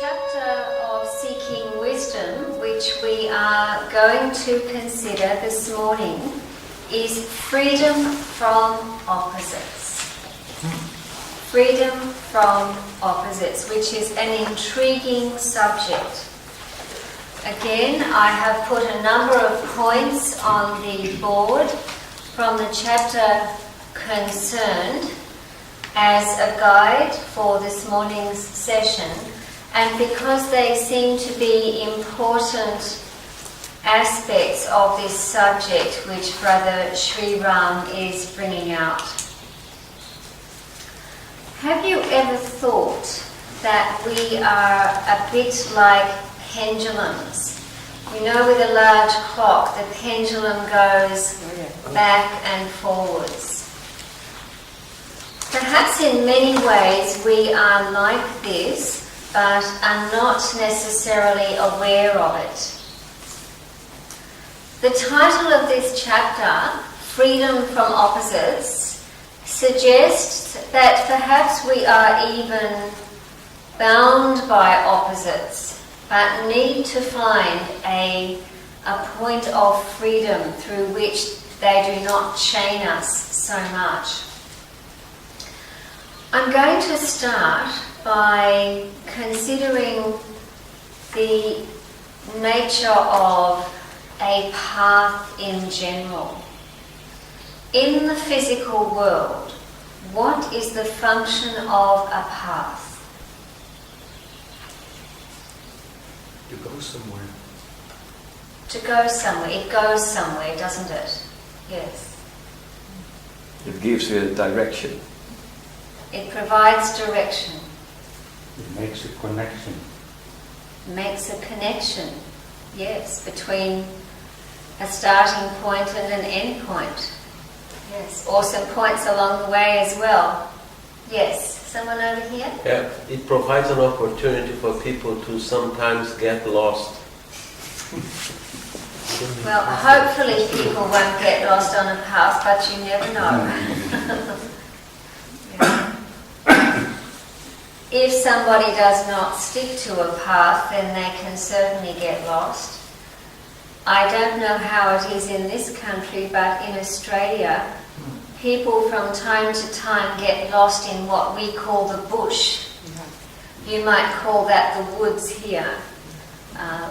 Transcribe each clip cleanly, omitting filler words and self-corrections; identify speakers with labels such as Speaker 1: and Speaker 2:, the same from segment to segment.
Speaker 1: chapter of Seeking Wisdom, which we are going to consider this morning, is freedom from opposites. Freedom from opposites, which is an intriguing subject. Again, I have put a number of points on the board from the chapter concerned as a guide for this morning's session, and because they seem to be important aspects of this subject which Brother Sri Ram is bringing out. Have you ever thought that we are a bit like pendulums? You know, with a large clock, the pendulum goes back and forwards. Perhaps in many ways we are like this, but are not necessarily aware of it. The title of this chapter, Freedom from Opposites, suggests that perhaps we are even bound by opposites, but need to find a point of freedom through which they do not chain us so much. I'm going to start by considering the nature of a path in general. In the physical world, what is the function of a path?
Speaker 2: To go somewhere.
Speaker 1: To go somewhere. It goes somewhere, doesn't it? Yes.
Speaker 3: It gives you a direction.
Speaker 1: It provides direction.
Speaker 2: It makes a connection.
Speaker 1: Makes a connection, yes, between a starting point and an end point. Yes, or some points along the way as well. Yes, someone over here?
Speaker 4: Yeah, it provides an opportunity for people to sometimes get lost.
Speaker 1: Well, hopefully people won't get lost on a path, but you never know. Yeah. If somebody does not stick to a path, then they can certainly get lost. I don't know how it is in this country, but in Australia, people from time to time get lost in what we call the bush. You might call that the woods here.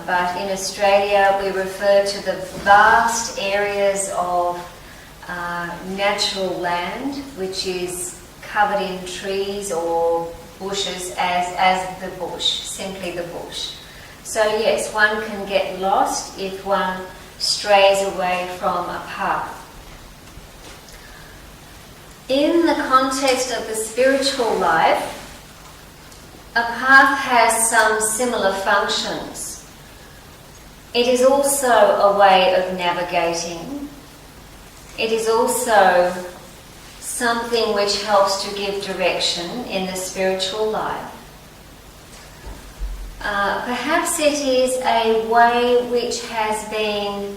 Speaker 1: But in Australia, we refer to the vast areas of natural land, which is covered in trees or bushes as the bush, simply the bush. So yes, one can get lost if one strays away from a path. In the context of the spiritual life, a path has some similar functions. It is also a way of navigating. It is also something which helps to give direction in the spiritual life. Perhaps it is a way which has been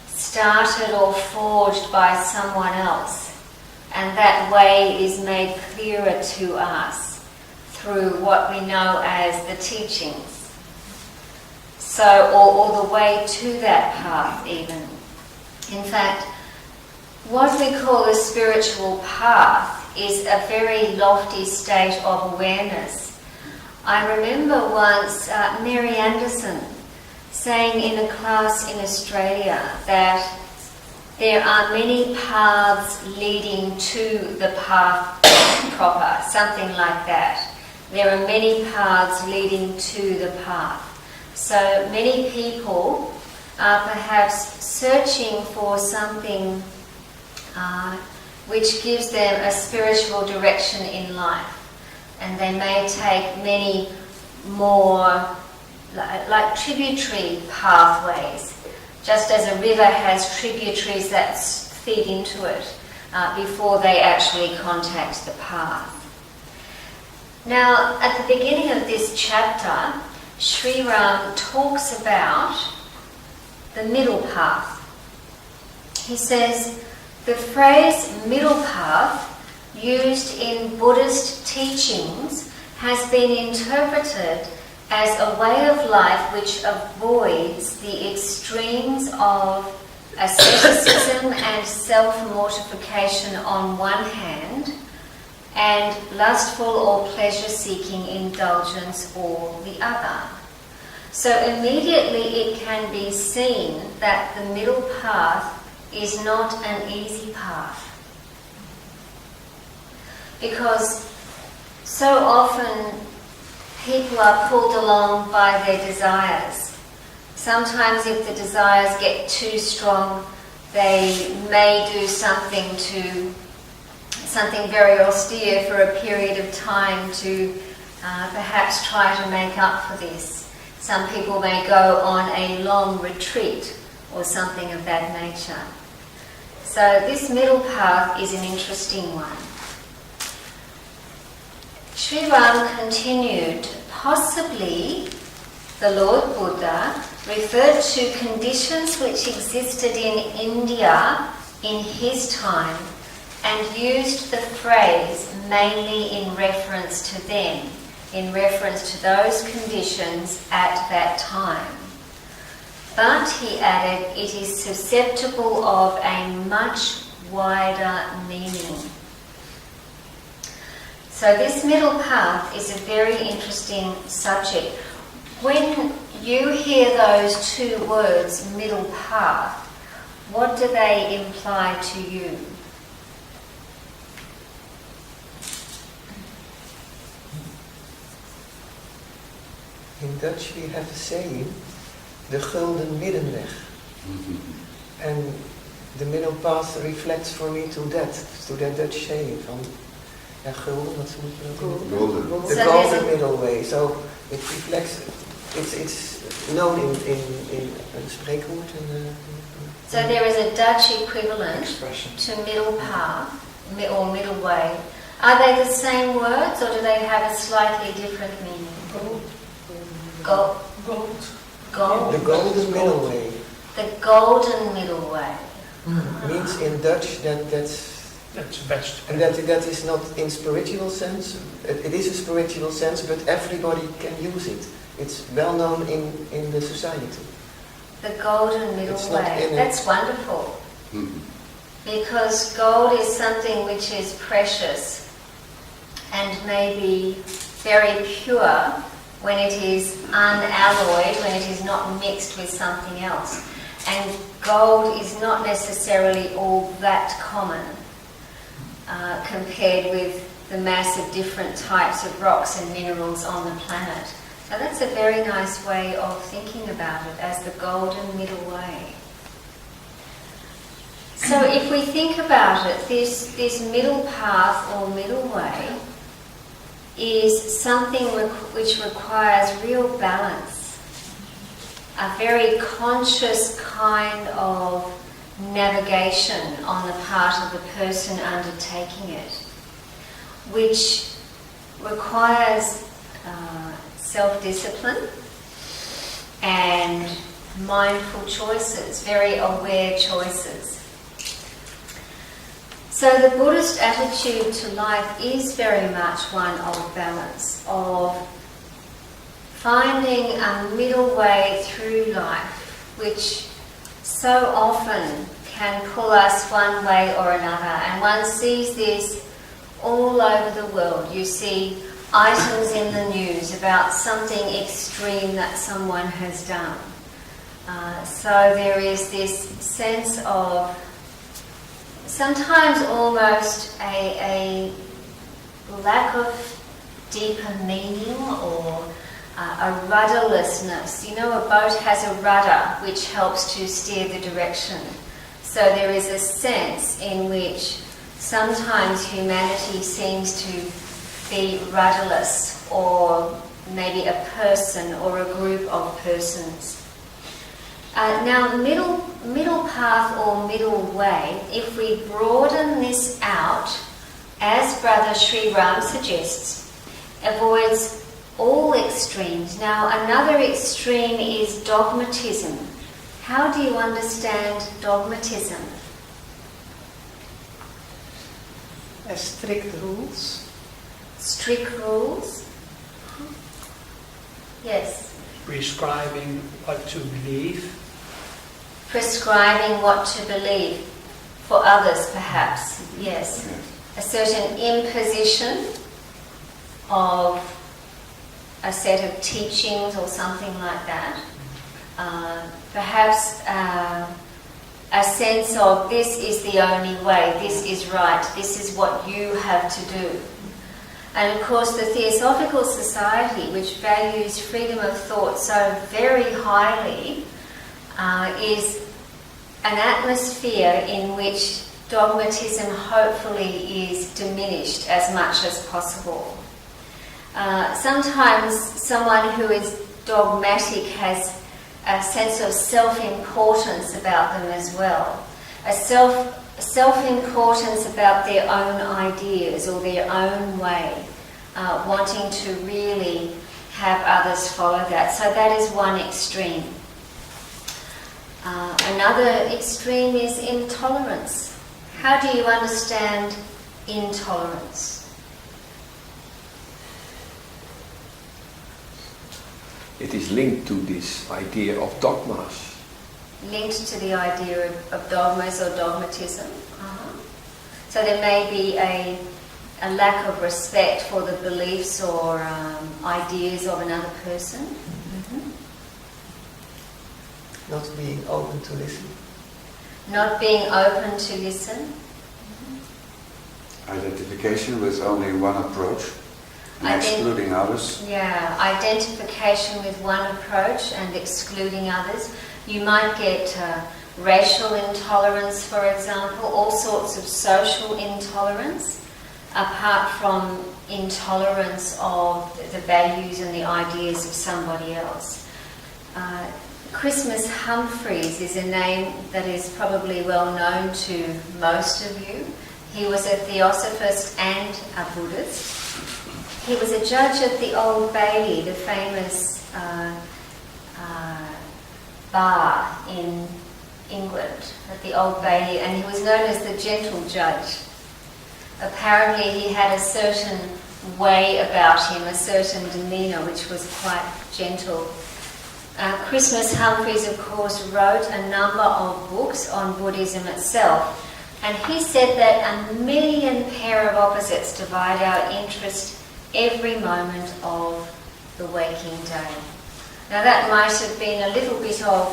Speaker 1: started or forged by someone else, and that way is made clearer to us through what we know as the teachings. So, or the way to that path even. In fact, what we call a spiritual path is a very lofty state of awareness. I remember once Mary Anderson saying in a class in Australia that there are many paths leading to the path proper, something like that. There are many paths leading to the path. So many people are perhaps searching for something which gives them a spiritual direction in life, and they may take many more like tributary pathways, just as a river has tributaries that feed into it before they actually contact the path. Now, at the beginning of this chapter, Sri Ram talks about the middle path. He says, the phrase middle path used in Buddhist teachings has been interpreted as a way of life which avoids the extremes of asceticism and self-mortification on one hand, and lustful or pleasure-seeking indulgence or the other. So immediately it can be seen that the middle path is not an easy path. Because so often people are pulled along by their desires. Sometimes if the desires get too strong, they may do something very austere for a period of time to perhaps try to make up for this. Some people may go on a long retreat or something of that nature. So this middle path is an interesting one. Sri Ram continued, possibly the Lord Buddha referred to conditions which existed in India in his time and used the phrase mainly in reference to them, in reference to those conditions at that time. But, he added, it is susceptible of a much wider meaning. So this middle path is a very interesting subject. When you hear those two words, middle path, what do they imply to you?
Speaker 5: In Dutch we have a saying, de gulden middenweg. And the middle path reflects for me to that Dutch saying van, ja gulden, wat moet je ook
Speaker 2: Golden.
Speaker 5: The golden middle way. So it reflects, it's known in een spreekwoord.
Speaker 1: So there is a Dutch equivalent
Speaker 2: Expression.
Speaker 1: to middle path or middle way. Are they the same words or do they have a slightly different meaning? Gold.
Speaker 5: The golden middle way.
Speaker 1: The golden middle way.
Speaker 5: Means in Dutch that's
Speaker 6: best.
Speaker 5: and that is not in spiritual sense. It is a spiritual sense, but everybody can use it. It's well known in the society.
Speaker 1: The golden middle
Speaker 5: It's not
Speaker 1: way.
Speaker 5: in it.
Speaker 1: That's wonderful. Because gold is something which is precious and may be very pure when it is unalloyed, when it is not mixed with something else. And gold is not necessarily all that common compared with the mass of different types of rocks and minerals on the planet. So that's a very nice way of thinking about it, as the golden middle way. So if we think about it, this middle path or middle way is something which requires real balance, a very conscious kind of navigation on the part of the person undertaking it, which requires self-discipline and mindful choices, very aware choices. So the Buddhist attitude to life is very much one of balance, of finding a middle way through life, which so often can pull us one way or another. And one sees this all over the world. You see items in the news about something extreme that someone has done. So there is this sense of sometimes almost a lack of deeper meaning or a rudderlessness. You know, a boat has a rudder which helps to steer the direction. So there is a sense in which sometimes humanity seems to be rudderless, or maybe a person or a group of persons. Now, middle path or middle way, if we broaden this out, as Brother Sri Ram suggests, avoids all extremes. Now, another extreme is dogmatism. How do you understand dogmatism?
Speaker 6: As strict rules.
Speaker 1: Strict rules? Yes.
Speaker 6: prescribing what to believe.
Speaker 1: Prescribing what to believe for others, perhaps. Yes. A certain imposition of a set of teachings or something like that. Perhaps a sense of this is the only way, this is right, this is what you have to do. And of course the Theosophical Society, which values freedom of thought so very highly, is an atmosphere in which dogmatism hopefully is diminished as much as possible. Sometimes someone who is dogmatic has a sense of self-importance about them as well. A self-importance about their own ideas or their own way, wanting to really have others follow that. So that is one extreme. Another extreme is intolerance. How do you understand intolerance?
Speaker 3: It is linked to this idea of dogmas.
Speaker 1: Linked to the idea of dogmas or dogmatism. So there may be a lack of respect for the beliefs or ideas of another person.
Speaker 5: Not being open to listen.
Speaker 1: Not being open to listen.
Speaker 2: Identification with only one approach, and excluding others.
Speaker 1: Yeah, identification with one approach and excluding others. You might get racial intolerance, for example, all sorts of social intolerance, apart from intolerance of the values and the ideas of somebody else. Christmas Humphreys is a name that is probably well known to most of you. He was a Theosophist and a Buddhist. He was a judge at the Old Bailey, the famous bar in England, at the Old Bailey, and he was known as the gentle judge. Apparently he had a certain way about him, a certain demeanour which was quite gentle. Christmas Humphreys, of course, wrote a number of books on Buddhism itself, and he said that 1 million pair of opposites divide our interest every moment of the waking day. Now that might have been a little bit of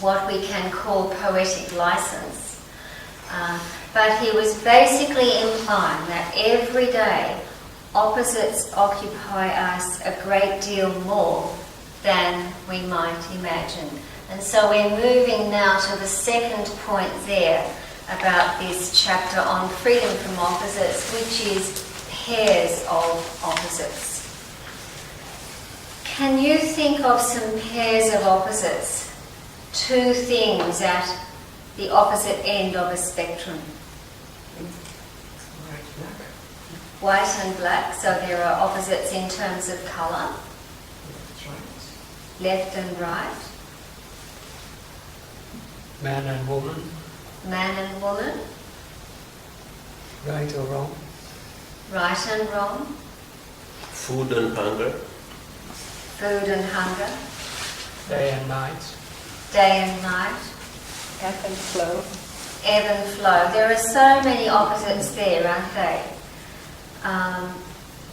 Speaker 1: what we can call poetic license, but he was basically implying that every day opposites occupy us a great deal more than we might imagine. And so we're moving now to the second point there about this chapter on freedom from opposites, which is pairs of opposites. Can you think of some pairs of opposites? Two things at the opposite end of a spectrum. White and black, so there are opposites in terms of colour. Left and right.
Speaker 6: Man and woman.
Speaker 1: Man and woman.
Speaker 5: Right or wrong?
Speaker 1: Right and wrong.
Speaker 4: Food and hunger.
Speaker 1: Food and hunger.
Speaker 6: Day and night.
Speaker 1: Day and night.
Speaker 7: Ebb and flow.
Speaker 1: Ebb and flow. There are so many opposites there, aren't they?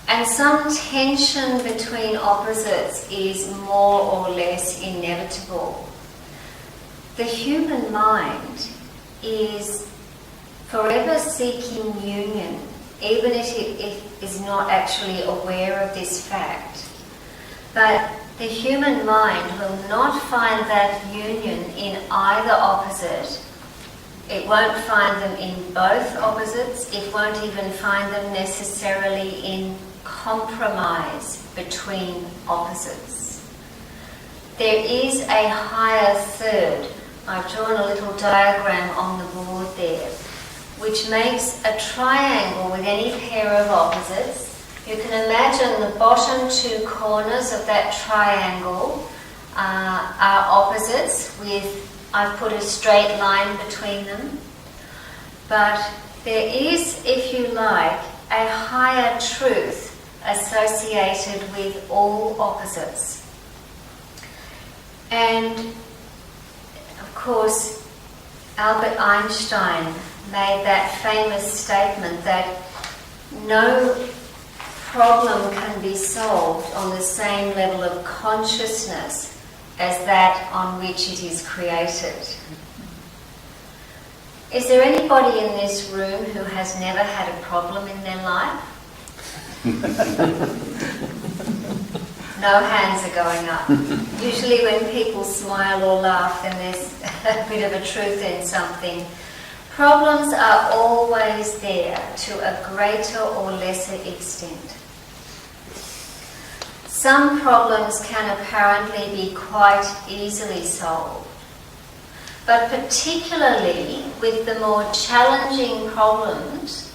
Speaker 1: And some tension between opposites is more or less inevitable. The human mind is forever seeking union, even if it is not actually aware of this fact. But the human mind will not find that union in either opposite. It won't find them in both opposites. It won't even find them necessarily in compromise between opposites. There is a higher third. I've drawn a little diagram on the board there, which makes a triangle with any pair of opposites. You can imagine the bottom two corners of that triangle are opposites with, I've put a straight line between them. But there is, if you like, a higher truth, associated with all opposites. And of course, Albert Einstein made that famous statement that no problem can be solved on the same level of consciousness as that on which it is created. Is there anybody in this room who has never had a problem in their life? No hands are going up. Usually when people smile or laugh, then there's a bit of a truth in something. Problems are always there to a greater or lesser extent. Some problems can apparently be quite easily solved, but particularly with the more challenging problems,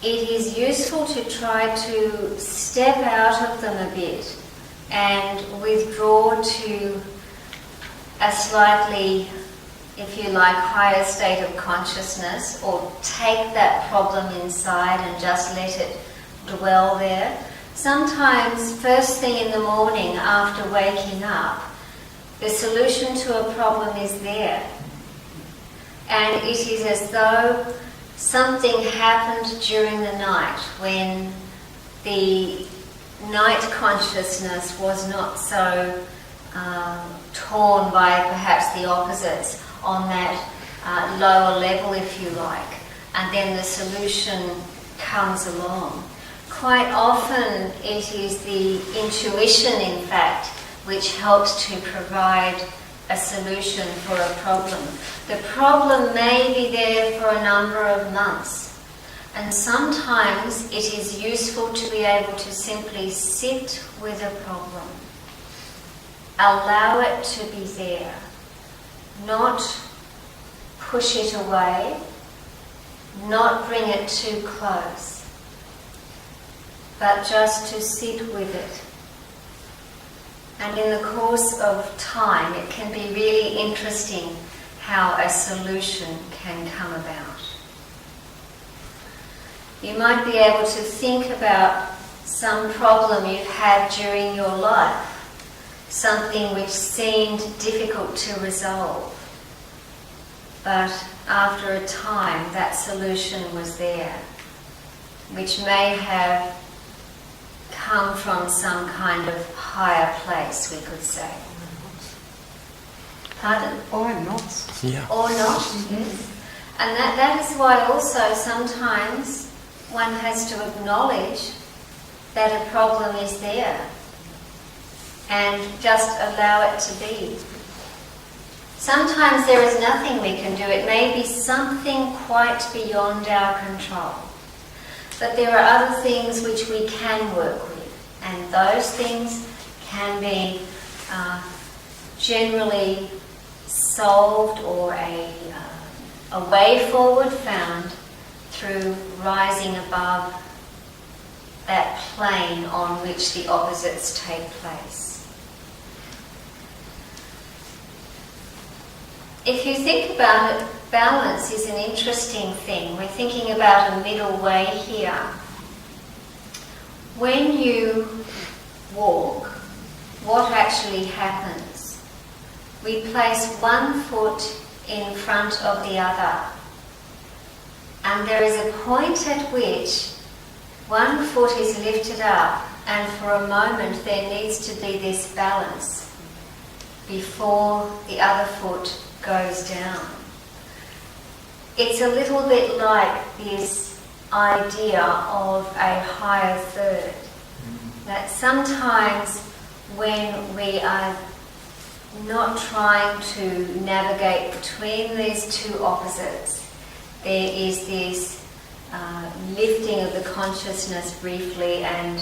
Speaker 1: it is useful to try to step out of them a bit and withdraw to a slightly, if you like, higher state of consciousness, or take that problem inside and just let it dwell there. Sometimes, first thing in the morning after waking up, the solution to a problem is there. And it is as though something happened during the night when the night consciousness was not so torn by perhaps the opposites on that lower level, if you like, and then the solution comes along. Quite often it is the intuition, in fact, which helps to provide a solution for a problem. The problem may be there for a number of months, and sometimes it is useful to be able to simply sit with a problem, allow it to be there, not push it away, not bring it too close, but just to sit with it. And in the course of time, it can be really interesting how a solution can come about. You might be able to think about some problem you've had during your life, something which seemed difficult to resolve. But after a time, that solution was there, which may have come from some kind of higher place, we could say. Pardon?
Speaker 5: Or not.
Speaker 3: Yeah.
Speaker 1: Or not, yes. And that is why also sometimes one has to acknowledge that a problem is there and just allow it to be. Sometimes there is nothing we can do. It may be something quite beyond our control. But there are other things which we can work with, and those things can be generally solved, or a way forward found through rising above that plane on which the opposites take place. If you think about it, balance is an interesting thing. We're thinking about a middle way here. When you walk, what actually happens? We place one foot in front of the other. And there is a point at which one foot is lifted up, and for a moment there needs to be this balance before the other foot goes down. It's a little bit like this idea of a higher third. That sometimes when we are not trying to navigate between these two opposites, there is this lifting of the consciousness briefly, and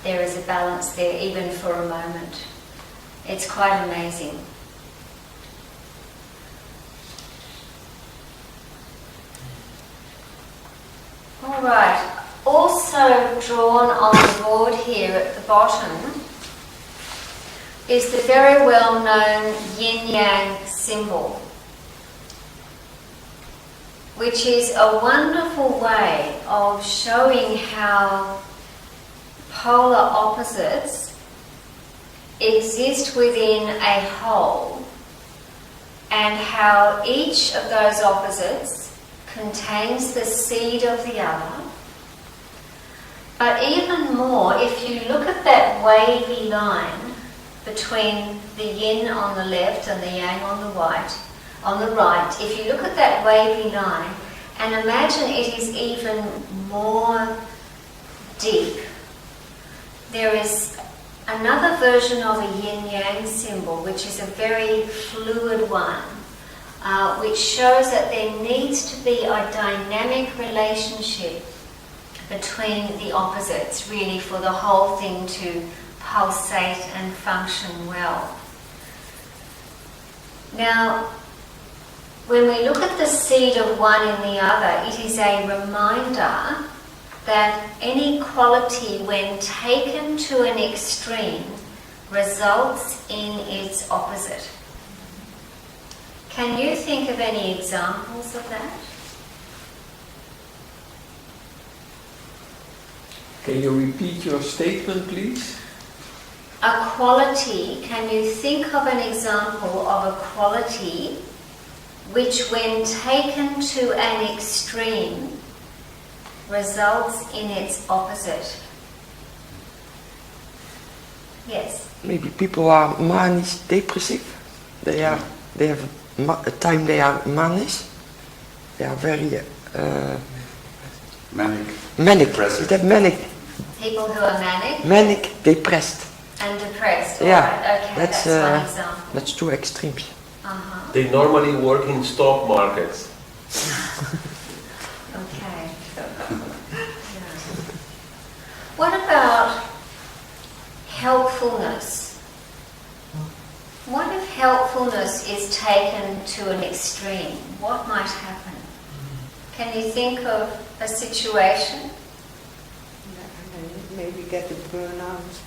Speaker 1: there is a balance there even for a moment. It's quite amazing. All right. Also drawn on the board here at the bottom is the very well-known yin-yang symbol, which is a wonderful way of showing how polar opposites exist within a whole, and how each of those opposites contains the seed of the other. But even more, if you look at that wavy line between the yin on the left and the yang on the right, if you look at that wavy line and imagine it is even more deep, there is another version of a yin-yang symbol, which is a very fluid one, which shows that there needs to be a dynamic relationship between the opposites, really, for the whole thing to pulsate and function well. Now, when we look at the seed of one in the other, it is a reminder that any quality, when taken to an extreme, results in its opposite. Can you think of any examples of that?
Speaker 3: Can you repeat your statement, please?
Speaker 1: A quality, can you think of an example of a quality which, when taken to an extreme, results in its opposite? Yes.
Speaker 8: Maybe people are manic depressive. They have a time they are manic. They are very manic.
Speaker 2: Depressive.
Speaker 8: They have manic.
Speaker 1: People who are manic
Speaker 8: Manic depressed.
Speaker 1: and depressed.
Speaker 8: Yeah,
Speaker 1: Alright, okay, that's one example.
Speaker 8: That's two extremes.
Speaker 1: Uh-huh.
Speaker 4: They normally work in stock markets.
Speaker 1: Okay. Yeah. What about helpfulness? What if helpfulness is taken to an extreme? What might happen? Can you think of a situation?
Speaker 7: Maybe get a burnout.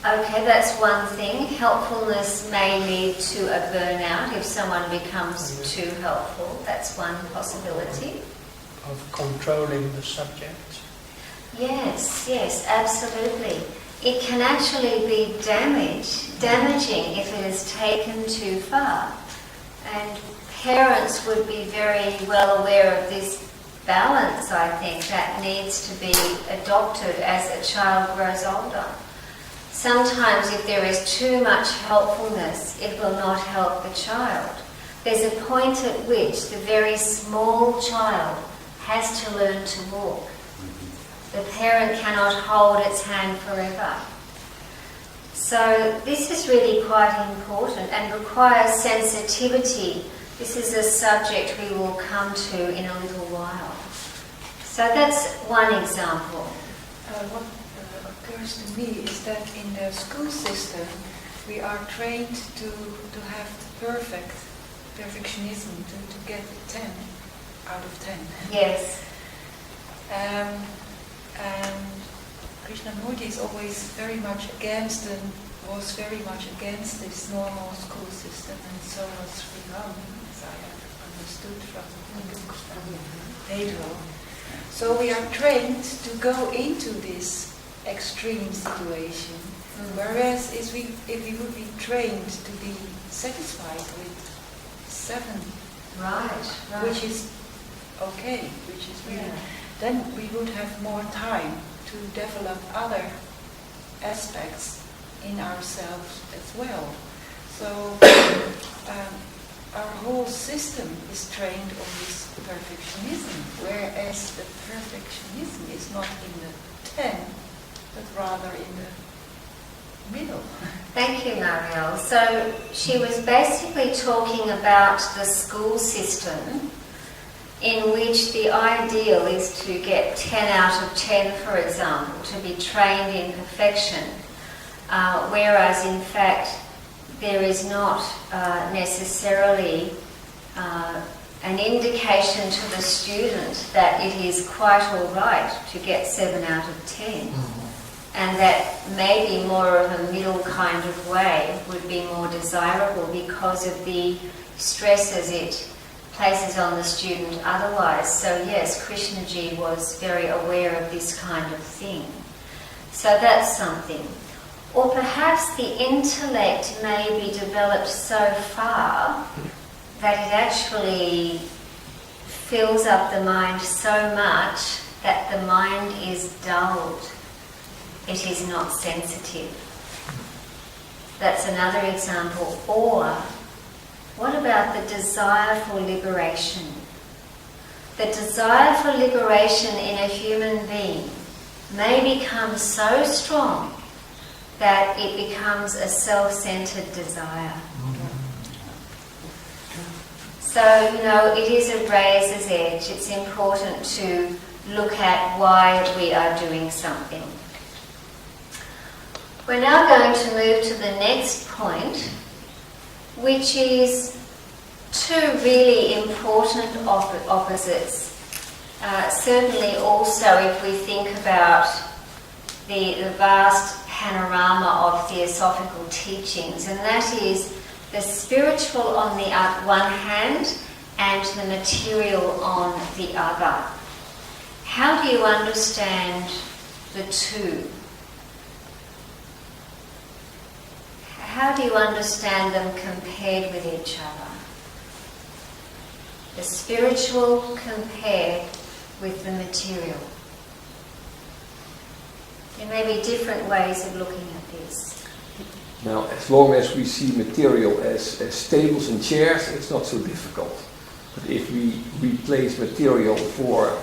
Speaker 1: Okay, that's one thing. Helpfulness may lead to a burnout if someone becomes too helpful. That's one possibility.
Speaker 6: Of controlling the subject.
Speaker 1: Yes, absolutely. It can actually be damaging if it is taken too far. And parents would be very well aware of this balance, I think, that needs to be adopted as a child grows older. Sometimes if there is too much helpfulness, it will not help the child. There's a point at which the very small child has to learn to walk. The parent cannot hold its hand forever. So this is really quite important and requires sensitivity. This is a subject we will come to in a little while. So that's one example.
Speaker 9: What occurs to me is that in the school system we are trained to have perfectionism, to get 10 out of 10.
Speaker 1: Yes.
Speaker 9: And Krishnamurti is always very much against this normal school system, and so was Sriram, as I have understood from Pedro. So we are trained to go into this extreme situation, whereas if we would be trained to be satisfied with 7,
Speaker 1: Right.
Speaker 9: which is okay, which is really, then we would have more time to develop other aspects in ourselves as well. So our whole system is trained on this perfectionism, whereas the perfectionism is not in the 10, but rather in the middle.
Speaker 1: Thank you, Marielle. So she was basically talking about the school system in which the ideal is to get 10 out of 10, for example, to be trained in perfection, whereas in fact there is not necessarily an indication to the student that it is quite all right to get 7 out of 10. And that maybe more of a middle kind of way would be more desirable because of the stresses it places on the student otherwise. So yes, Krishnaji was very aware of this kind of thing. So that's something. Or perhaps the intellect may be developed so far that it actually fills up the mind so much that the mind is dulled. It is not sensitive. That's another example. Or, what about the desire for liberation? The desire for liberation in a human being may become so strong that it becomes a self-centered desire. So, it is a razor's edge. It's important to look at why we are doing something. We're now going to move to the next point, which is two really important opposites. Certainly also if we think about the vast panorama of theosophical teachings, and that is the spiritual on the one hand and the material on the other. How do you understand the two? How do you understand them compared with each other? The spiritual compared with the material. There may be different ways of looking at this.
Speaker 3: Now, as long as we see material as tables and chairs, it's not so difficult. But if we replace material for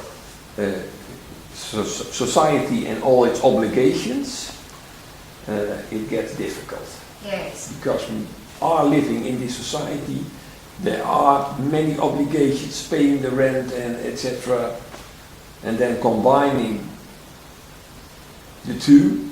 Speaker 3: society and all its obligations, it gets difficult.
Speaker 1: Yes.
Speaker 3: Because we are living in this society, there are many obligations, paying the rent and etc. And then combining the two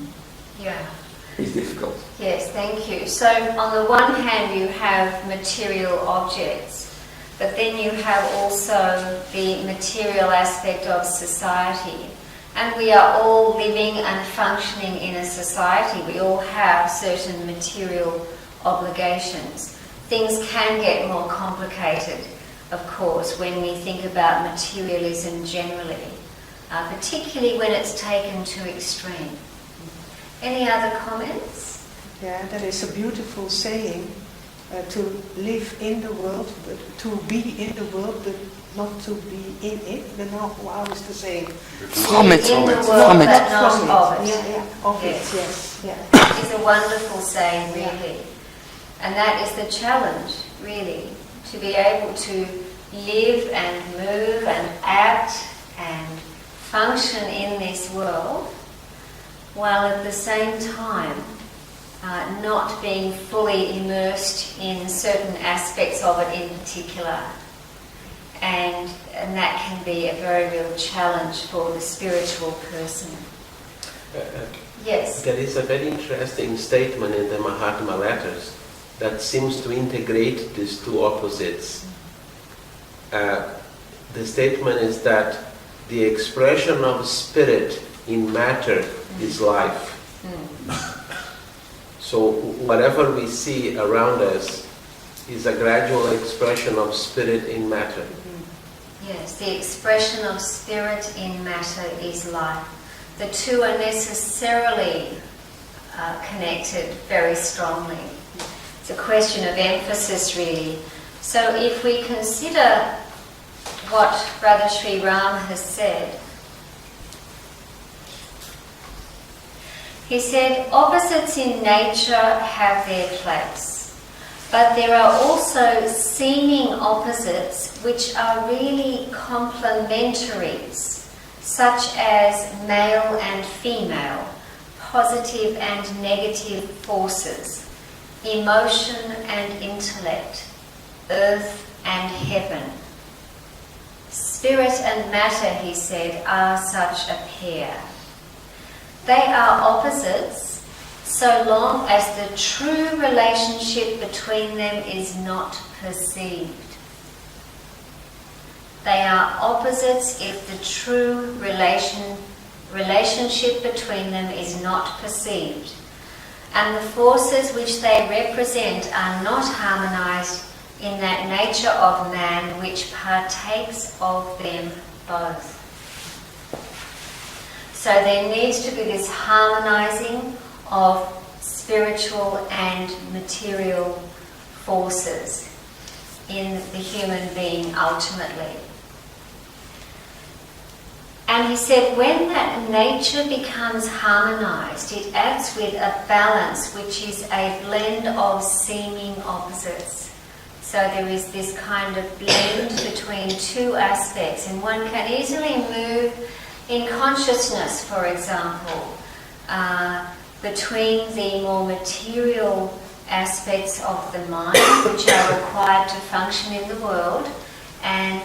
Speaker 3: is difficult.
Speaker 1: Yes, thank you. So on the one hand you have material objects, but then you have also the material aspect of society. And we are all living and functioning in a society. We all have certain material obligations. Things can get more complicated, of course, when we think about materialism generally, particularly when it's taken to extreme. Any other comments?
Speaker 6: Yeah, that is a beautiful saying, to live in the world, but to be in the world, but not to be in it. Then how is the saying?
Speaker 8: From it.
Speaker 1: In the world,
Speaker 8: From it.
Speaker 1: but not of it.
Speaker 6: Yeah, of
Speaker 1: Yes.
Speaker 6: it, yes. Yeah.
Speaker 1: It's a wonderful saying, really. And that is the challenge, really, to be able to live and move and act and function in this world, while at the same time not being fully immersed in certain aspects of it in particular. And that can be a very real challenge for the spiritual person. Yes?
Speaker 4: There is a very interesting statement in the Mahatma letters that seems to integrate these two opposites. The statement is that the expression of spirit in matter is life. So whatever we see around us is a gradual expression of spirit in matter.
Speaker 1: Yes, the expression of spirit in matter is life. The two are necessarily connected very strongly. It's a question of emphasis, really. So if we consider what Brother Sri Ram has said, he said, opposites in nature have their place, but there are also seeming opposites which are really complementaries, such as male and female, positive and negative forces, emotion and intellect, earth and heaven. Spirit and matter, he said, are such a pair. They are opposites so long as the true relationship between them is not perceived. They are opposites if the true relationship between them is not perceived, and the forces which they represent are not harmonized in that nature of man which partakes of them both. So there needs to be this harmonizing of spiritual and material forces in the human being ultimately. And he said when that nature becomes harmonized, it acts with a balance which is a blend of seeming opposites. So there is this kind of blend between two aspects, and one can easily move in consciousness, for example, between the more material aspects of the mind which are required to function in the world, and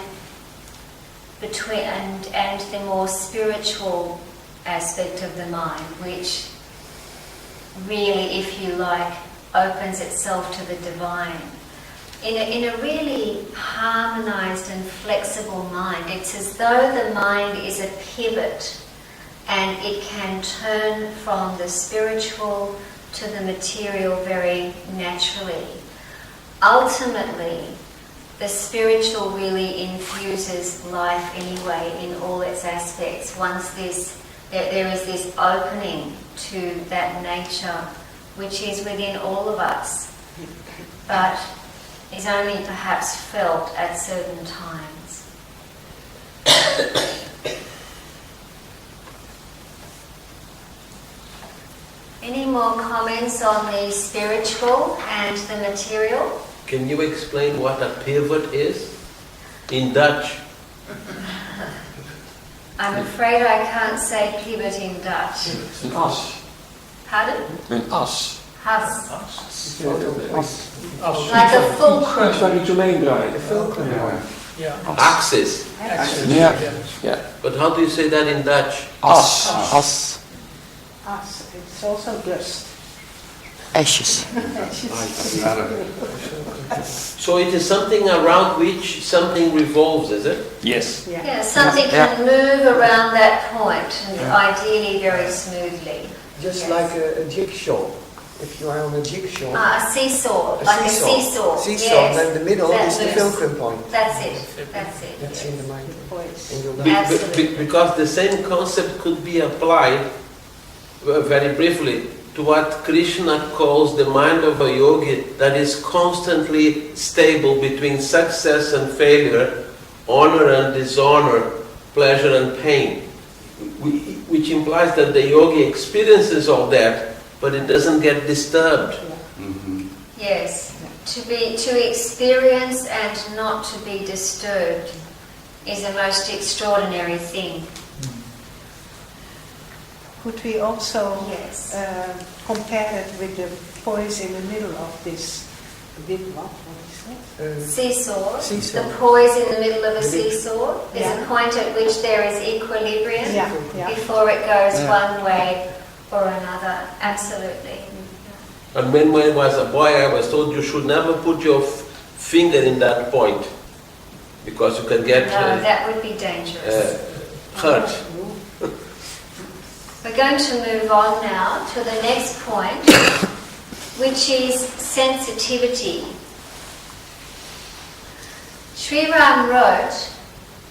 Speaker 1: the more spiritual aspect of the mind, which really, if you like, opens itself to the divine. In a really harmonized and flexible mind, it's as though the mind is a pivot and it can turn from the spiritual to the material very naturally. Ultimately, the spiritual really infuses life anyway in all its aspects. Once there is this opening to that nature which is within all of us, but is only perhaps felt at certain times. Any more comments on the spiritual and the material?
Speaker 4: Can you explain what a pivot is in Dutch?
Speaker 1: I'm afraid I can't say pivot in Dutch.
Speaker 3: Een as.
Speaker 1: Pardon?
Speaker 3: Een as.
Speaker 1: Has.
Speaker 3: As.
Speaker 1: Like a fulcrum.
Speaker 3: Iets waar iets omheen draait.
Speaker 4: Axis.
Speaker 8: Ja.
Speaker 3: Ja.
Speaker 4: But how do you say that in Dutch?
Speaker 8: As. As.
Speaker 6: Us, it's also dust.
Speaker 8: Ashes.
Speaker 4: So it is something around which something revolves, is it?
Speaker 3: Yes.
Speaker 1: Yeah, something can move around that point, and ideally very smoothly.
Speaker 5: Just
Speaker 1: Yes.
Speaker 5: like a jigsaw. If you are on a jigsaw,
Speaker 1: A seesaw, like a seesaw.
Speaker 5: Seesaw,
Speaker 1: Yes.
Speaker 5: then the middle
Speaker 1: That
Speaker 5: is the
Speaker 1: moves.
Speaker 5: fulcrum point.
Speaker 1: That's it. That's it.
Speaker 5: That's
Speaker 1: yes.
Speaker 5: in the mind.
Speaker 6: Voice.
Speaker 5: In your
Speaker 4: Be-
Speaker 5: life.
Speaker 1: Absolutely.
Speaker 4: because the same concept could be applied, very briefly, to what Krishna calls the mind of a yogi that is constantly stable between success and failure, honor and dishonor, pleasure and pain, which implies that the yogi experiences all that, but it doesn't get disturbed.
Speaker 1: Yes. To experience and not to be disturbed is a most extraordinary thing.
Speaker 6: Could we also
Speaker 1: Yes.
Speaker 6: compare it with the poise in the middle of this big what is that?
Speaker 1: Seesaw.
Speaker 5: Seesaw.
Speaker 1: The poise in the middle of a seesaw is a point at which there is equilibrium before it goes one way or another. Absolutely.
Speaker 4: And when I was a boy, I was told you should never put your finger in that point, because you can get
Speaker 1: No, that would be dangerous.
Speaker 4: hurt.
Speaker 1: We're going to move on now to the next point, which is sensitivity. Sri Ram wrote,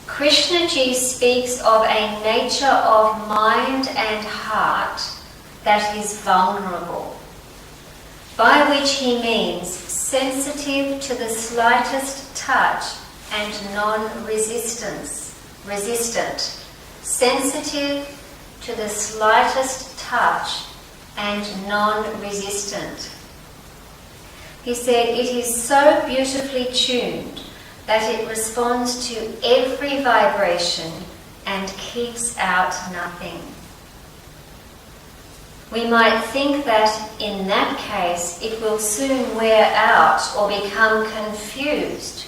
Speaker 1: Krishnaji speaks of a nature of mind and heart that is vulnerable, by which he means sensitive to the slightest touch and resistant, sensitive to the slightest touch and non-resistant. He said, it is so beautifully tuned that it responds to every vibration and keeps out nothing. We might think that in that case it will soon wear out or become confused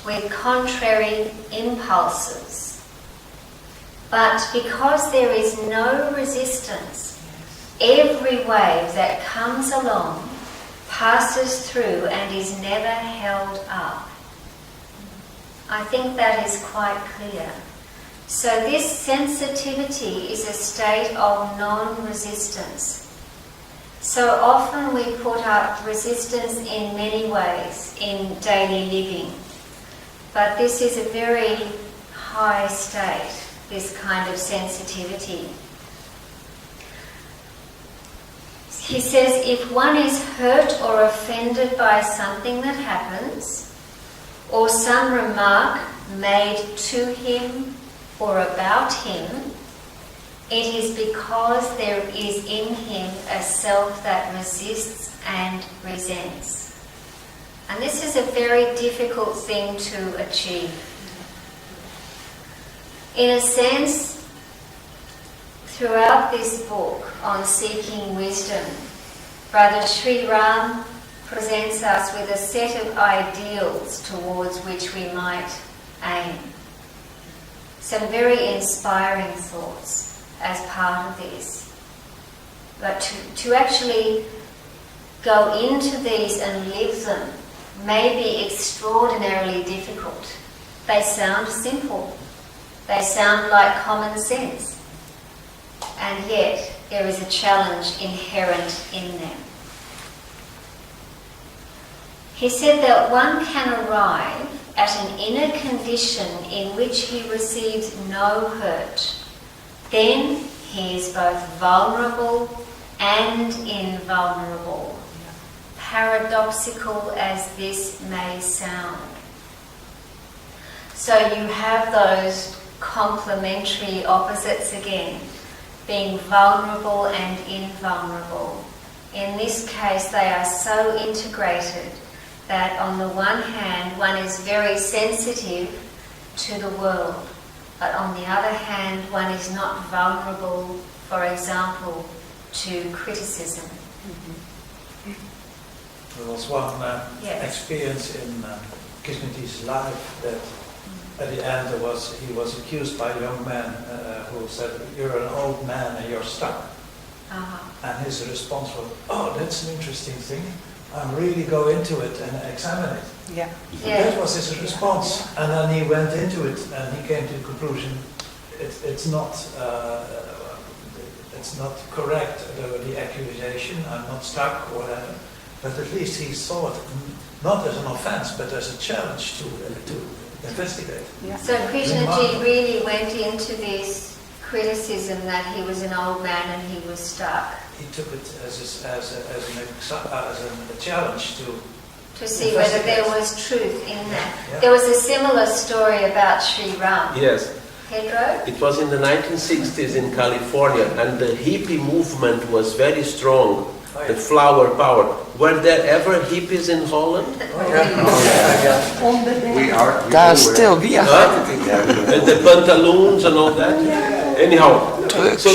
Speaker 1: with contrary impulses. But because there is no resistance, every wave that comes along passes through and is never held up. I think that is quite clear. So this sensitivity is a state of non-resistance. So often we put up resistance in many ways in daily living, but this is a very high state, this kind of sensitivity. He says, if one is hurt or offended by something that happens, or some remark made to him or about him, it is because there is in him a self that resists and resents. And this is a very difficult thing to achieve. In a sense, throughout this book on seeking wisdom, Brother Sri Ram presents us with a set of ideals towards which we might aim. Some very inspiring thoughts as part of this. But to actually go into these and live them may be extraordinarily difficult. They sound simple. They sound like common sense. And yet there is a challenge inherent in them. He said that one can arrive at an inner condition in which he receives no hurt. Then he is both vulnerable and invulnerable, paradoxical as this may sound. So you have those complementary opposites again, being vulnerable and invulnerable. In this case, they are so integrated that on the one hand, one is very sensitive to the world, but on the other hand, one is not vulnerable, for example, to criticism.
Speaker 10: There was one
Speaker 1: Yes.
Speaker 10: experience in Kishneti's life that at the end he was accused by a young man who said, "You're an old man and you're stuck." And his response was, "Oh, that's an interesting thing. I'm really go into it and examine it."
Speaker 6: Yeah.
Speaker 10: That was his response. And then he went into it and he came to the conclusion it's not correct, the accusation, I'm not stuck or whatever. But at least he saw it not as an offense, but as a challenge to investigate.
Speaker 6: Yeah.
Speaker 1: So Krishnaji really went into this criticism that he was an old man and he was stuck.
Speaker 10: He took it as a challenge
Speaker 1: to see whether there was truth in that.
Speaker 10: Yeah.
Speaker 1: There was a similar story about Sri Ram.
Speaker 4: Yes.
Speaker 1: Pedro?
Speaker 4: It was in the 1960s in California, and the hippie movement was very strong. The flower power. Were there ever hippies in Holland?
Speaker 2: We are.
Speaker 8: Daar stil, wie?
Speaker 4: And the pantaloons and all that? Anyhow, so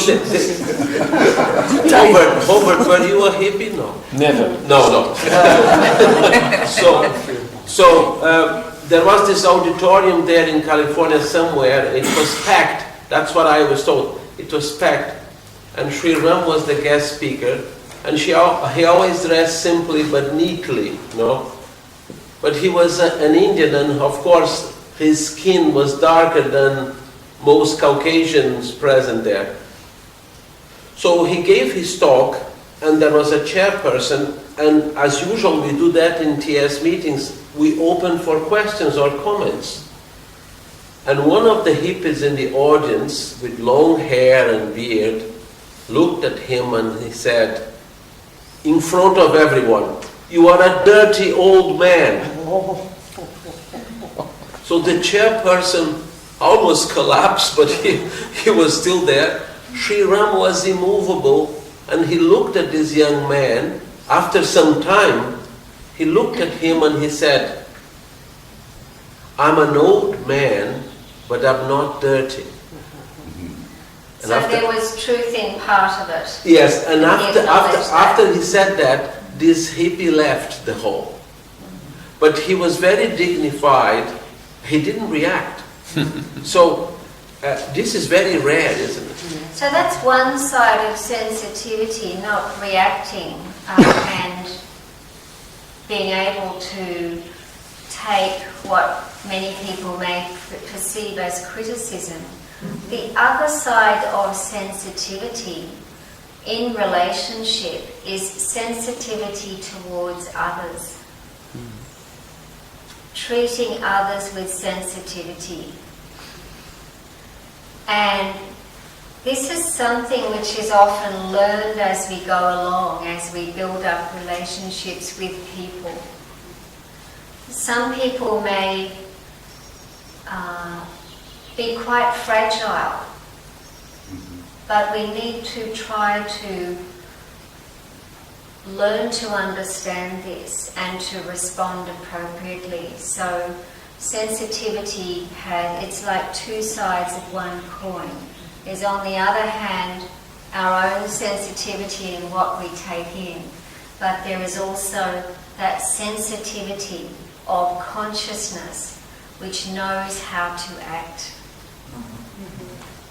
Speaker 4: Hobart, were you a hippie? No.
Speaker 3: Never.
Speaker 4: No. So there was this auditorium there in California somewhere. It was packed. That's what I was told. It was packed. And Sri Ram was the guest speaker. And he always dressed simply but neatly, no? But he was an Indian, and of course his skin was darker than most Caucasians present there. So he gave his talk, and there was a chairperson, and as usual we do that in TS meetings, we open for questions or comments. And one of the hippies in the audience, with long hair and beard, looked at him and he said, in front of everyone, "You are a dirty old man." So the chairperson almost collapsed, but he was still there. Sri Ram was immovable, and he looked at this young man. After some time, he looked at him and he said, "I'm an old man, but I'm not dirty." And
Speaker 1: So there was truth in part of it.
Speaker 4: Yes, and
Speaker 1: acknowledged
Speaker 4: after he said that, this hippie left the hall. But he was very dignified. He didn't react. So this is very rare, isn't it?
Speaker 1: So that's one side of sensitivity, not reacting and being able to take what many people may perceive as criticism. The other side of sensitivity in relationship is sensitivity towards others. Treating others with sensitivity. And This is something which is often learned as we go along, as we build up relationships with people. Some people may be quite fragile, but we need to try to learn to understand this and to respond appropriately. So sensitivity it's like two sides of one coin. There's on the other hand our own sensitivity in what we take in, but there is also that sensitivity of consciousness which knows how to act.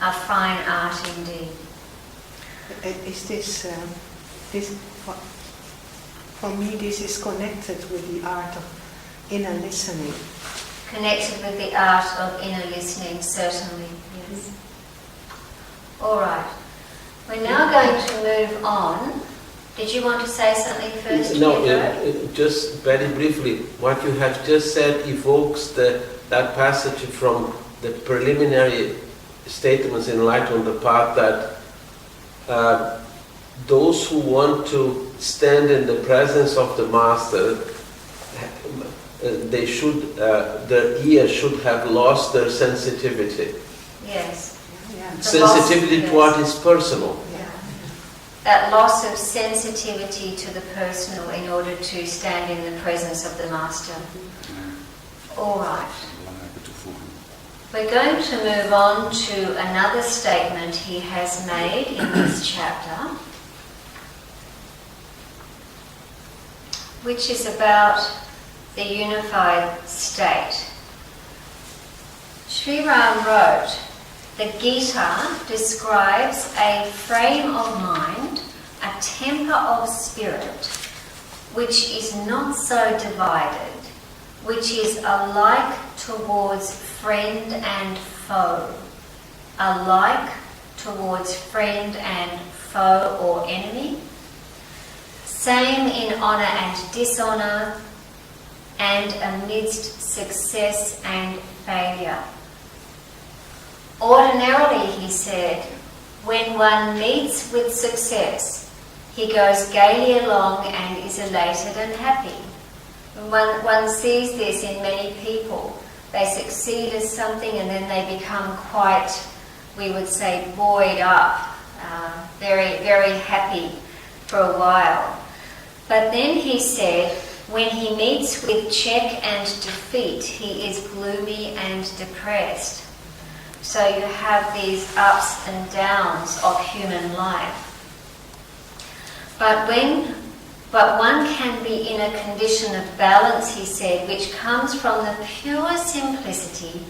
Speaker 1: A fine art indeed.
Speaker 6: Is this for me? This is connected with the art of inner listening.
Speaker 1: Connected with the art of inner listening, certainly. Yes. All right. We're now going to move on. Did you want to say something first?
Speaker 4: No, just very briefly. What you have just said evokes that passage from the preliminary statements in Light on the Path that those who want to stand in the presence of the Master, they should, their ear should have lost their sensitivity.
Speaker 1: Yes.
Speaker 4: Sensitivity to what is personal.
Speaker 1: Yeah. That loss of sensitivity to the personal in order to stand in the presence of the Master. All right. We're going to move on to another statement he has made in this chapter, which is about the unified state. Sri Ram wrote, "The Gita describes a frame of mind, a temper of spirit, which is not so divided, which is alike towards friend and foe, alike towards friend and foe or enemy, same in honour and dishonour, and amidst success and failure. Ordinarily," he said, "when one meets with success, he goes gaily along and is elated and happy. One sees this in many people. They succeed at something and then they become quite, we would say, buoyed up, very, very happy for a while. But then he said, when he meets with check and defeat, he is gloomy and depressed. So you have these ups and downs of human life. But one can be in a condition of balance," he said, "which comes from the pure simplicity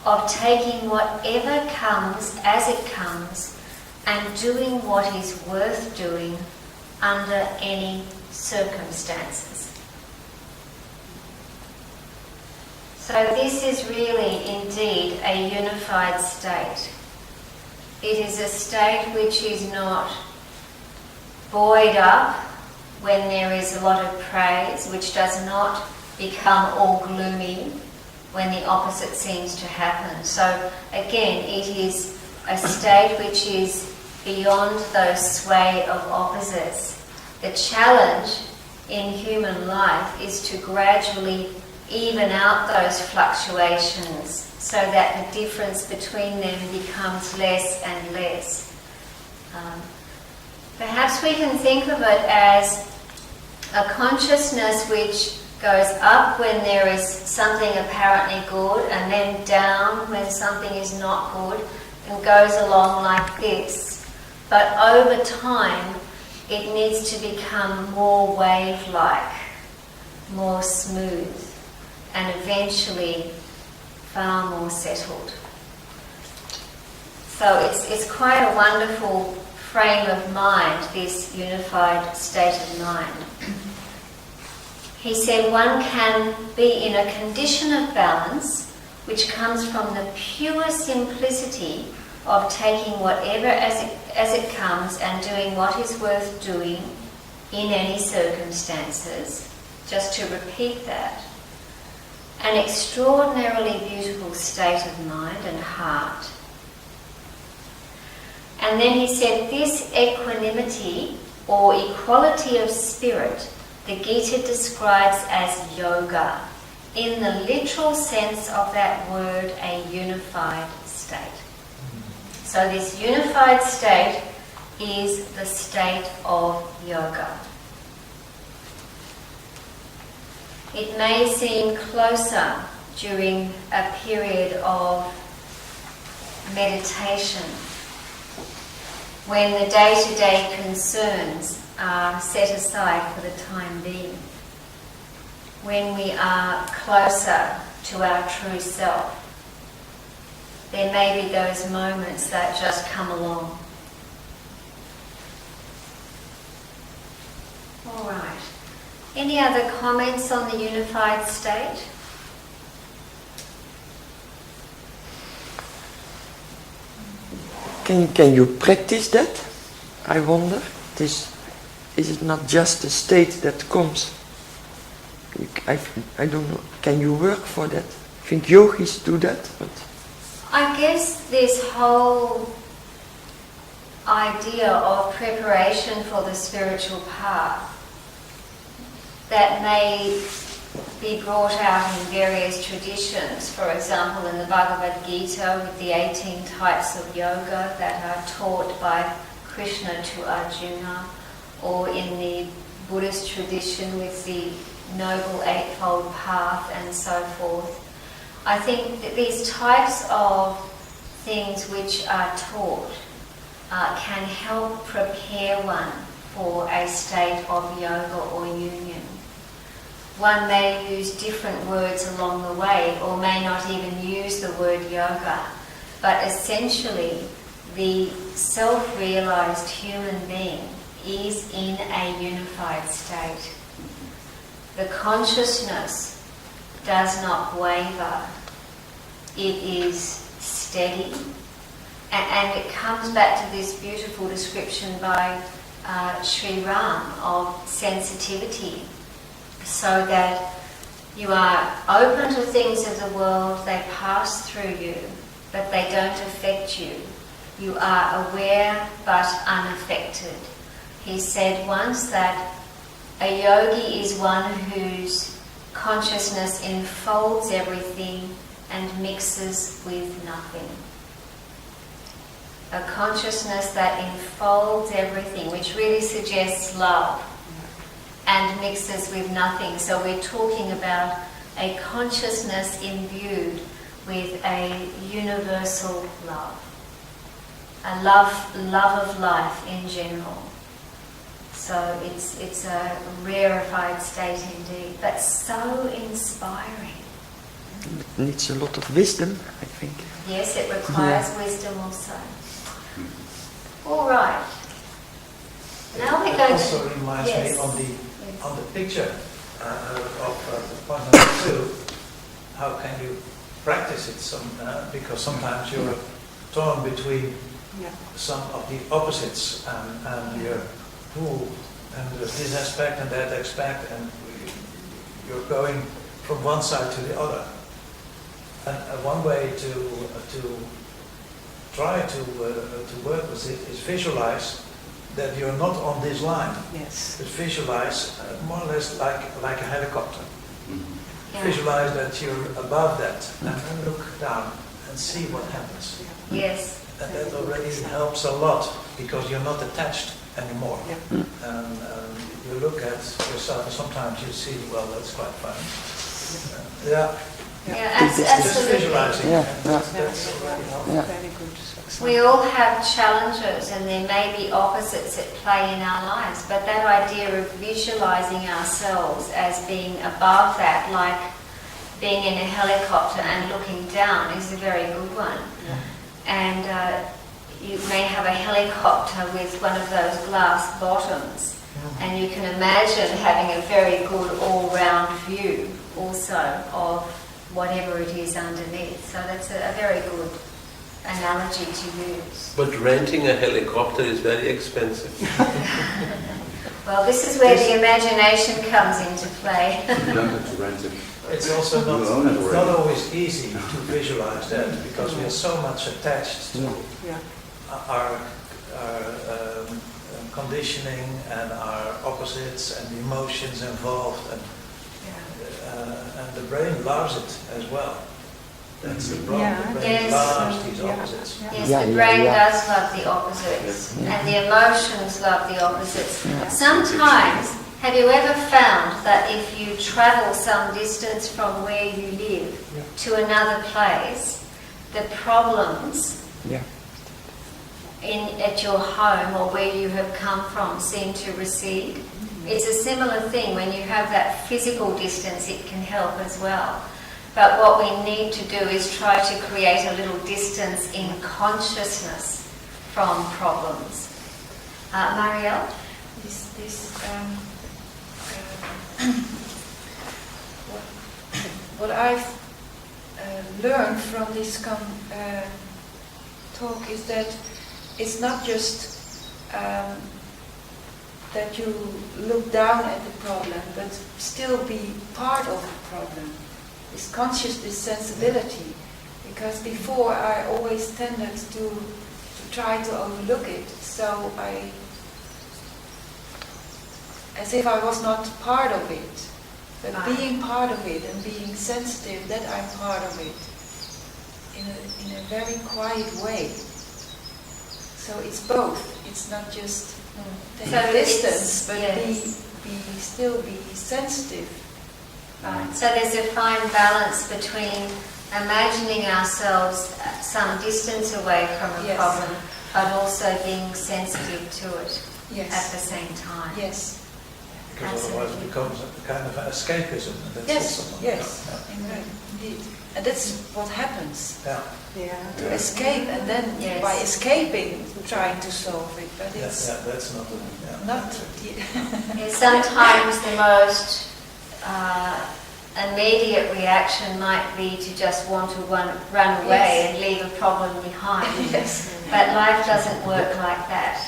Speaker 1: of taking whatever comes as it comes and doing what is worth doing under any circumstances." So this is really indeed a unified state. It is a state which is not buoyed up when there is a lot of praise, which does not become all gloomy when the opposite seems to happen. So again, it is a state which is beyond those sway of opposites. The challenge in human life is to gradually even out those fluctuations so that the difference between them becomes less and less. Perhaps we can think of it as a consciousness which goes up when there is something apparently good, and then down when something is not good, and goes along like this. But over time, it needs to become more wave-like, more smooth, and eventually far more settled. So it's quite a wonderful frame of mind, this unified state of mind. He said one can be in a condition of balance which comes from the pure simplicity of taking whatever as it comes and doing what is worth doing in any circumstances. Just to repeat that. An extraordinarily beautiful state of mind and heart. And then he said, this equanimity or equality of spirit, the Gita describes as yoga, in the literal sense of that word, a unified state. So this unified state is the state of yoga. It may seem closer during a period of meditation, when the day-to-day concerns are set aside for the time being, when we are closer to our true self. There may be those moments that just come along. All right. Any other comments on the unified state?
Speaker 8: Can you practice that? I wonder. Is it not just a state that comes? I don't know. Can you work for that? I think yogis do that, but
Speaker 1: I guess this whole idea of preparation for the spiritual path that may be brought out in various traditions. For example, in the Bhagavad Gita with the 18 types of yoga that are taught by Krishna to Arjuna, or in the Buddhist tradition with the Noble Eightfold Path and so forth. I think that these types of things which are taught can help prepare one for a state of yoga or union. One may use different words along the way, or may not even use the word yoga, but essentially the self-realized human being is in a unified state. The consciousness does not waver. It is steady. And it comes back to this beautiful description by Sri Ram of sensitivity, so that you are open to things of the world, they pass through you, but they don't affect you. You are aware but unaffected. He said once that a yogi is one whose consciousness enfolds everything and mixes with nothing. A consciousness that enfolds everything, which really suggests love, and mixes with nothing. So we're talking about a consciousness imbued with a universal love. A love of life in general. So it's a rarefied state indeed, but so inspiring.
Speaker 8: it needs a lot of wisdom, I think.
Speaker 1: Yes, it requires wisdom also. All right. Now we're going
Speaker 10: also
Speaker 1: to...
Speaker 10: reminds
Speaker 1: yes.
Speaker 10: me on the picture of point number 2. How can you practice it? Because sometimes you're torn between some of the opposites, and you're and there's this aspect and that aspect, and you're going from one side to the other. And one way to try to work with it is visualize that you're not on this line.
Speaker 6: Yes.
Speaker 10: But visualize more or less like a helicopter.
Speaker 1: Yeah.
Speaker 10: Visualize that you're above that, and then look down and see what happens.
Speaker 1: Yes.
Speaker 10: And that already helps a lot, because you're not attached anymore. And you look at yourself, and sometimes you see, well, that's quite fun.
Speaker 1: Yeah,
Speaker 10: Just
Speaker 1: absolutely.
Speaker 10: visualizing. That's already helpful.
Speaker 6: Very good.
Speaker 1: We all have challenges, and there may be opposites at play in our lives, but that idea of visualizing ourselves as being above that, like being in a helicopter and looking down, is a very good one. And you may have a helicopter with one of those glass bottoms, and you can imagine having a very good all-round view also of whatever it is underneath. So that's a very good analogy to use.
Speaker 4: But renting a helicopter is very expensive.
Speaker 1: Well, this is where the imagination comes into play.
Speaker 2: You don't have to rent it.
Speaker 10: It's also
Speaker 2: You own it already.
Speaker 10: not always easy to visualize that, because we are so much attached to our conditioning and our opposites and the emotions involved, and the brain loves it as well. That's the problem.
Speaker 6: Yeah.
Speaker 10: The brain
Speaker 1: Yes.
Speaker 10: loves these opposites.
Speaker 1: Yes,
Speaker 8: Yeah,
Speaker 1: the brain
Speaker 8: yeah.
Speaker 1: does love the opposites, and the emotions love the opposites. Sometimes, have you ever found that if you travel some distance from where you live to another place, the problems
Speaker 8: Yeah.
Speaker 1: at your home or where you have come from seem to recede? It's a similar thing. When you have that physical distance, it can help as well. But what we need to do is try to create a little distance in consciousness from problems. Marielle?
Speaker 9: What I've learned from this talk is that it's not just that you look down at the problem, but still be part of the problem. This consciousness, sensibility. Because before I always tended to try to overlook it, so as if I was not part of it. But being part of it and being sensitive that I'm part of it in a very quiet way. So it's both. It's not just take distance, but still be sensitive.
Speaker 1: Right. So there's a fine balance between imagining ourselves some distance away from a problem, but also being sensitive to it at the same time.
Speaker 9: Yes.
Speaker 10: Because otherwise it becomes a kind of escapism. And that's
Speaker 9: Indeed. And that's what happens.
Speaker 6: Yeah.
Speaker 9: To escape, and then by escaping, trying to solve it. But it's
Speaker 10: that's not
Speaker 1: sometimes the most immediate reaction might be to just want to run away and leave a problem behind. But life doesn't work like that.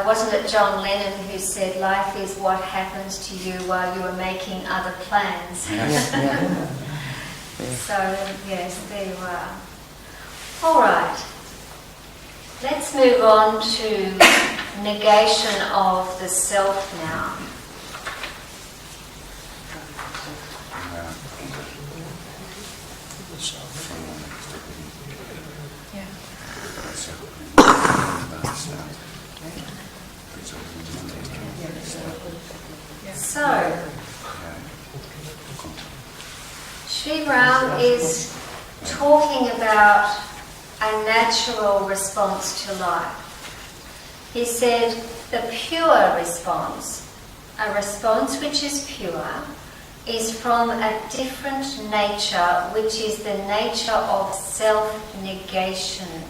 Speaker 1: Wasn't it John Lennon who said, life is what happens to you while you are making other plans? So, yes, there you are. All right. Let's move on to negation of the self now. So, Sri Ram is talking about a natural response to life. He said the pure response, a response which is pure, is from a different nature, which is the nature of self-negation.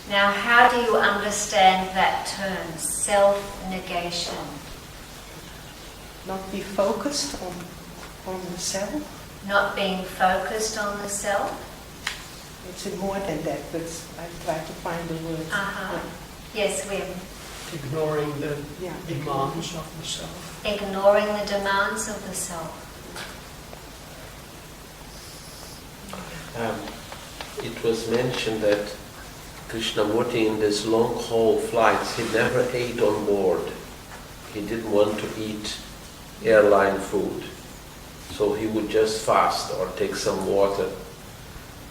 Speaker 1: Now, how do you understand that term, self-negation?
Speaker 6: Not be focused on the self.
Speaker 1: Not being focused on the self?
Speaker 6: It's more than that, but I try to find the word.
Speaker 1: Yes, Wim.
Speaker 11: Ignoring the demands of the self.
Speaker 1: Ignoring the demands of the self.
Speaker 4: It was mentioned that Krishnamurti in this long haul flights, he never ate on board. He didn't want to eat airline food. So he would just fast or take some water.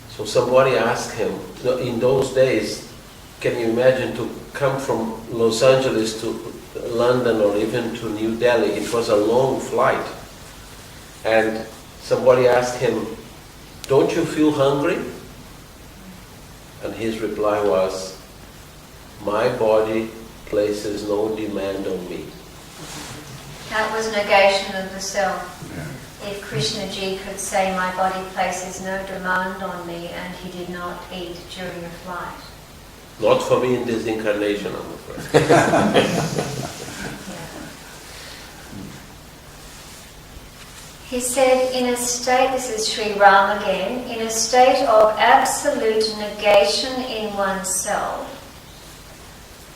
Speaker 4: So somebody asked him, in those days, can you imagine to come from Los Angeles to London or even to New Delhi? It was a long flight. And somebody asked him, don't you feel hungry? And his reply was, my body places no demand on me.
Speaker 1: That was negation of the self. If Krishnaji could say, my body places no demand on me, and he did not eat during the flight.
Speaker 4: Not for me in this incarnation, I'm afraid.
Speaker 1: He said, in a state, this is Sri Ram again, in a state of absolute negation in oneself,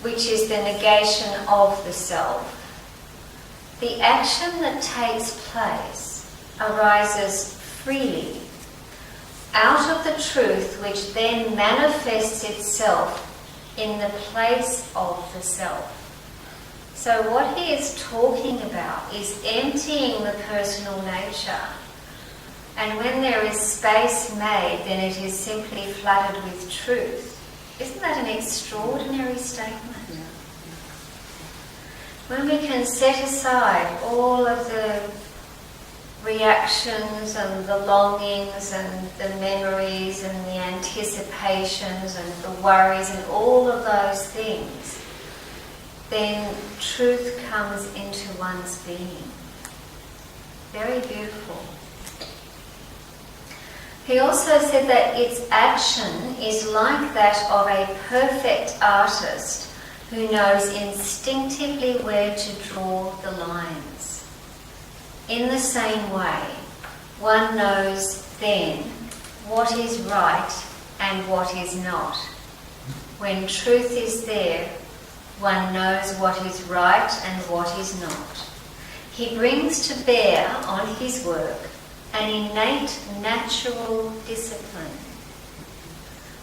Speaker 1: which is the negation of the self, the action that takes place arises freely out of the truth which then manifests itself in the place of the self. So what he is talking about is emptying the personal nature. And when there is space made, then it is simply flooded with truth. Isn't that an extraordinary statement? When we can set aside all of the reactions and the longings and the memories and the anticipations and the worries and all of those things, then truth comes into one's being. Very beautiful. He also said that its action is like that of a perfect artist who knows instinctively where to draw the lines. In the same way, one knows then what is right and what is not. When truth is there, one knows what is right and what is not. He brings to bear on his work an innate natural discipline.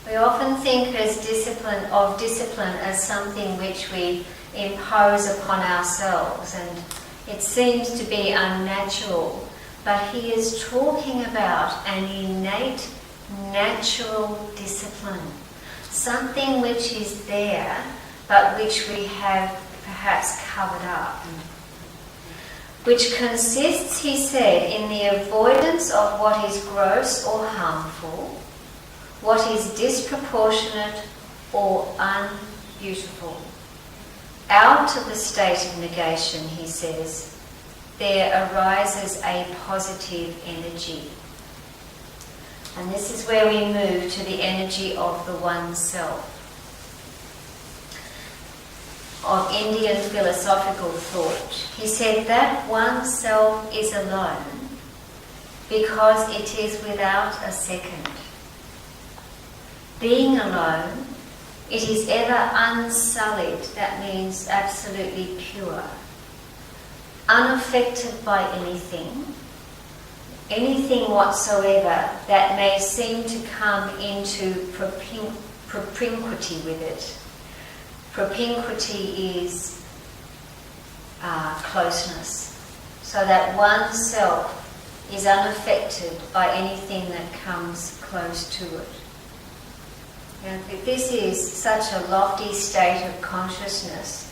Speaker 1: We often think of discipline as something which we impose upon ourselves, and it seems to be unnatural, but he is talking about an innate natural discipline, something which is there but which we have perhaps covered up, which consists, he said, in the avoidance of what is gross or harmful, what is disproportionate or unbeautiful. Out of the state of negation, he says, there arises a positive energy. And this is where we move to the energy of the one self. Of Indian philosophical thought. He said that one self is alone because it is without a second. Being alone, it is ever unsullied, that means absolutely pure, unaffected by anything whatsoever that may seem to come into propinquity with it. Propinquity is closeness, so that one self is unaffected by anything that comes close to it. Now, if this is such a lofty state of consciousness,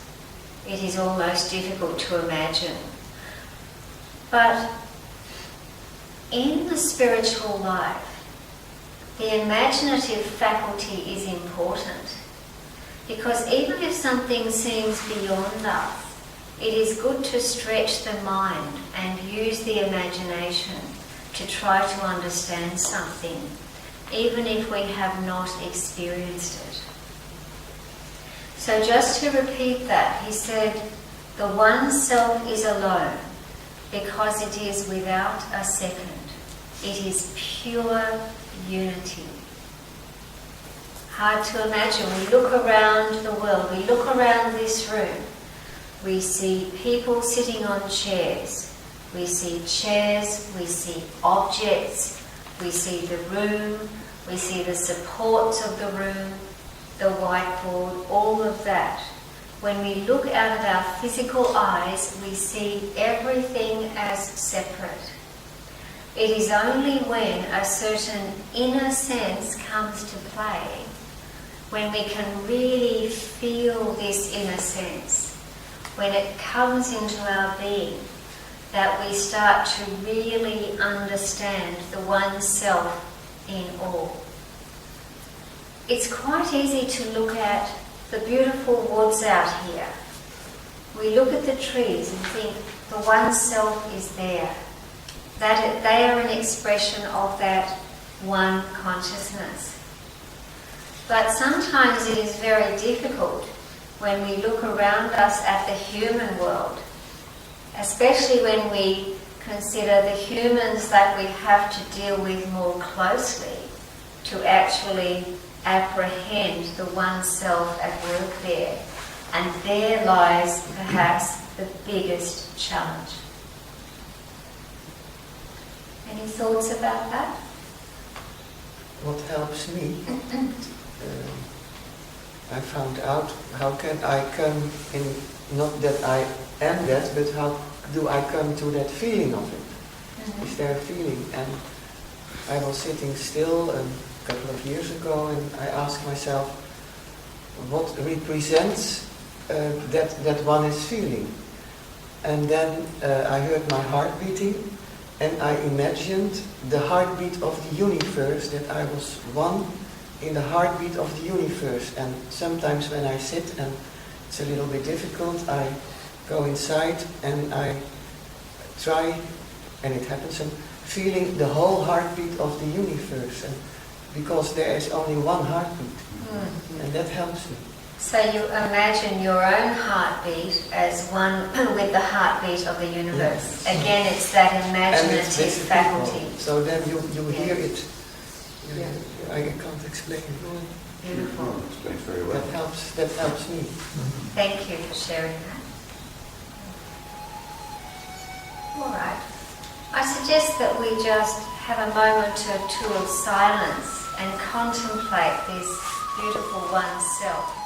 Speaker 1: it is almost difficult to imagine. But in the spiritual life, the imaginative faculty is important. Because even if something seems beyond us, it is good to stretch the mind and use the imagination to try to understand something, even if we have not experienced it. So just to repeat that, he said, the one self is alone because it is without a second. It is pure unity. Hard to imagine. We look around the world, we look around this room, we see people sitting on chairs, we see chairs, we see objects, we see the room, we see the supports of the room, the whiteboard, all of that. When we look out of our physical eyes, we see everything as separate. It is only when a certain inner sense comes to play, when we can really feel this inner sense, when it comes into our being, that we start to really understand the one self in all. It's quite easy to look at the beautiful woods out here. We look at the trees and think the one self is there. That they are an expression of that one consciousness. But sometimes it is very difficult when we look around us at the human world, especially when we consider the humans that we have to deal with more closely to actually apprehend the one self at work there. And there lies perhaps the biggest challenge. Any thoughts about that?
Speaker 5: What helps me, I found out how can I come in, not that I am that, but how do I come to that feeling of it?
Speaker 1: Mm-hmm.
Speaker 5: Is there a feeling? And I was sitting still a couple of years ago and I asked myself, what represents that one is feeling? And then I heard my heart beating and I imagined the heartbeat of the universe, that I was one in the heartbeat of the universe. And sometimes when I sit and it's a little bit difficult, I go inside and I try, and it happens, and feeling the whole heartbeat of the universe, and because there is only one heartbeat, and that helps me.
Speaker 1: So you imagine your own heartbeat as one with the heartbeat of the universe.
Speaker 5: Yes.
Speaker 1: Again, it's that
Speaker 5: And
Speaker 1: imaginative
Speaker 5: it's
Speaker 1: faculty.
Speaker 5: so then you hear it.
Speaker 1: Yeah.
Speaker 5: I can't explain it.
Speaker 1: Beautiful.
Speaker 2: Explains very well.
Speaker 5: That helps me.
Speaker 1: Thank you for sharing that. All right. I suggest that we just have a moment or two of silence and contemplate this beautiful oneself.